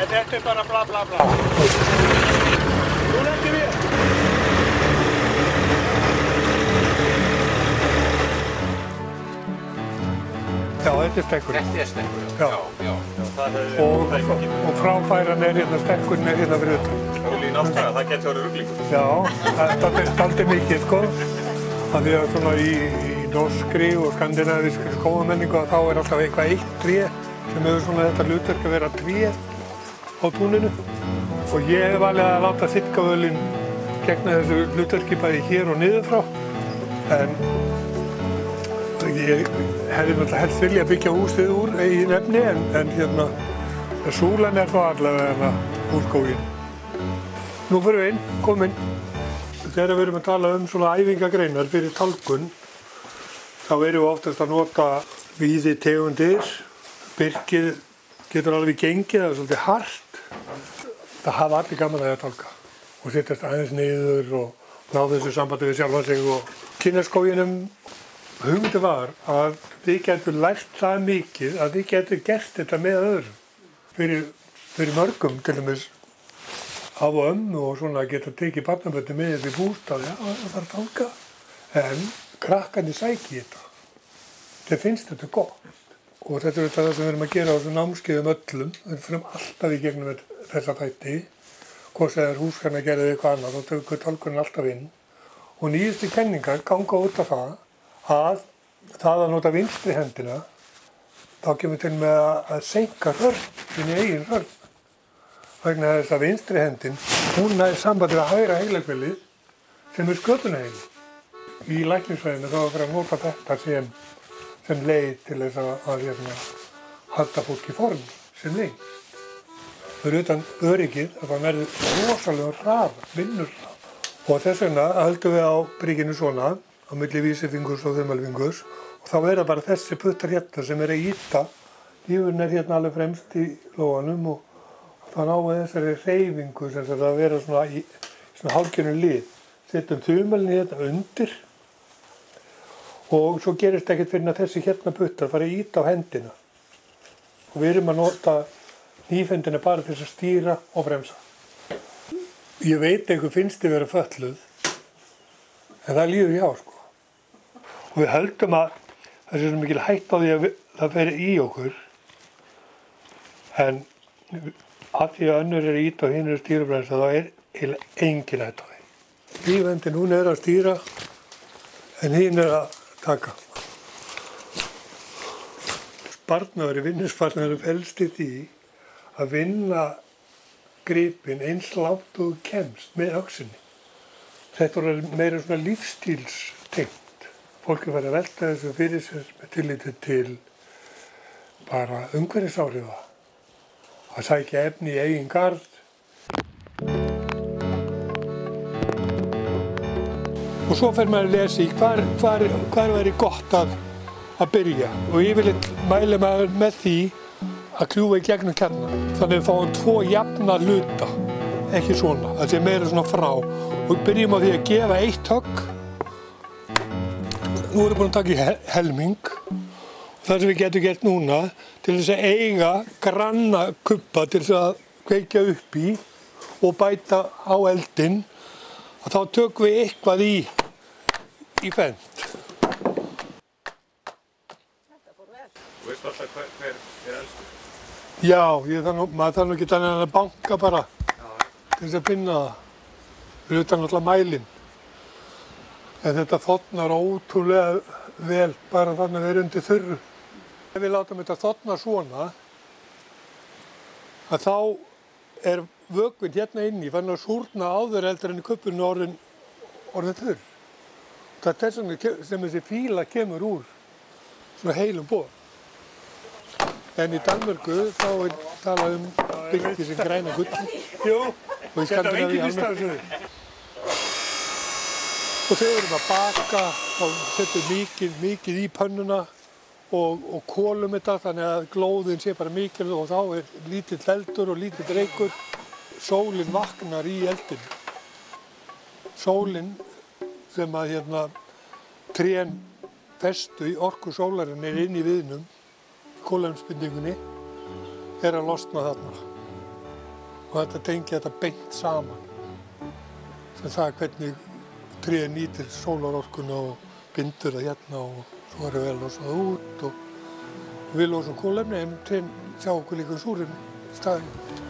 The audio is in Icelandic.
En þetta bara bla bla bla. Nú lendir við. Já, þetta stekkurinn. Þetta stekkurinn? Já. Og fráfæran hérna, stekkurinn hérna fyrir utan. Í náttúrulega, það getur verið ruglingur. Já, það er dálítið mikið, sko. Það er svona í norskri og skandinavískri skógamenningu að þá er alltaf eitthvað eitt tré sem hefur svona þetta hlutverk að vera tré á túninu. Og ég hef valið að láta Sitkavölin gegna þessu hlutverki bæði hér og niður frá. En ég hefði náttúrulega helst vilja byggja húsið úr eigin efni en hérna súlan er þá allavega úr skóginn. Nú fyrir við inn, komum inn. Þegar við erum að tala svona æfingagreinar fyrir tálgun þá erum við oftast að nota víði tegundir. Birkið getur alveg gengið, það er svolítið hart. Það hafa allir gaman að tálka og sittast aðeins niður og ná þessu sambandi við sjálfan sig og kynna skóginum. Hugmyndin var að við getum lært það mikið að við getum gert þetta með öðrum. Fyrir mörgum til dæmis af og ömmu og svona geta tekið barnabörnin með upp í bústað. Já, það þarf að tálka. En krakkarnir sækja þetta. Þeir finnst þetta gott. Og þetta er það sem við erum að gera á þessum námskeiðum öllum. Við förum alltaf í gegnum þessa þætti. Hvort það er húsgarðagerð eða eitthvað annað, þá tökum tálkunin alltaf inn. Og nýjustu kenningar ganga út af það að nota vinstri hendina, þá kemur til með að seinka hrörn, sinni eigin hrörn. Vegna þess að vinstri hendin, hún nær samband við hægra heilahvelið sem er sköpunarheili. Í læknisfræðinu þá er að nota þetta sem leið til þess að halda fólk í form sem leið. Fyrir utan öryggið að það verður rosalega hraða, vinnurhraða. Og þess vegna höldum við á brygginu svona, á milli vísifingurs og þumalfingurs og þá er það bara þessi puttar hérna sem er að ýta. Hnífurinn er hérna alveg fremst í lófanum og þá náum við þessari hreyfingu sem þetta að vera svona í svona hálfgerðum lið. Setjum þumalinn hérna undir og svo gerist ekkert fyrir að þessi hérna puttar fara að ýta á hendina. Og við erum að nota hnífhendina bara til þess að stýra og bremsa. Ég veit eitthvað finnst þið vera fötluð en það líður hjá, sko. Og við höldum að það sé svo mikil hætt á því að það fer í okkur. En að því að önnur er ýta og hinn er stýrabremsa, þá er eiginlega engin hætt á því. Hnífhendin, hún er að stýra en hinn er að taka. Sparnaður, vinnusparnaður felst í því að vinna gripinn eins langt og þú kemst með öxinni. Þetta er meira svona lífstílstengt. Fólk er farið að velta þessu fyrir sér með tilliti til bara umhverfisáhrifa. Að sækja efni í eigin garð. Og svo fer maður að lesa í hvar væri gott að byrja. Og yfirleitt mælir maður með því að kljúfa í gegnum kjarnan. Þannig að við fáum 2 jafna hluta. Ekki svona, það sé meira svona frá. Og byrjum á því að gefa 1 högg. Nú erum við búin að taka í helming. Það sem við getum gert núna til þess að eiga granna kubba til þess að kveikja upp í og bæta á eldinn, að þá tökum við eitthvað í fend. Þú veist alltaf hver er elstur? Já, maður þarf nú ekki annað en að banka bara til þess að finna það. Fyrir utan alltaf mælinn. En þetta þornar ótrúlega vel bara þannig að við erum undir þurru. Ef við látum þetta þorna svona, að þá er vökvinn hérna inni fann að súrna áður heldur en í kubbunni orðin þurr. Það er þess vegna sem þessi fíla kemur úr svona heilum boð. En í Danmörku þá er talað byrki sem græna gulli. Jú, þetta var engin ístafsöðu. Og þegar við erum að baka, þá setjum við mikið í pönnuna og kolum þetta þannig að glóðin sé bara mikil og þá er lítill eldur og lítill reykur. Sólin vaknar í eldinu. Sólin sem að trén festu í orku sólarinnar inn í viðnum, kolefnisbindingunni, er að losna þarna. og þetta tengja þetta beint saman. Sem það hvernig tréð nýtir sólarorkuna og bindur það hérna og svo erum við að losa það út og við losum kolefni en trén sjá okkur líka súrefni í staðinn.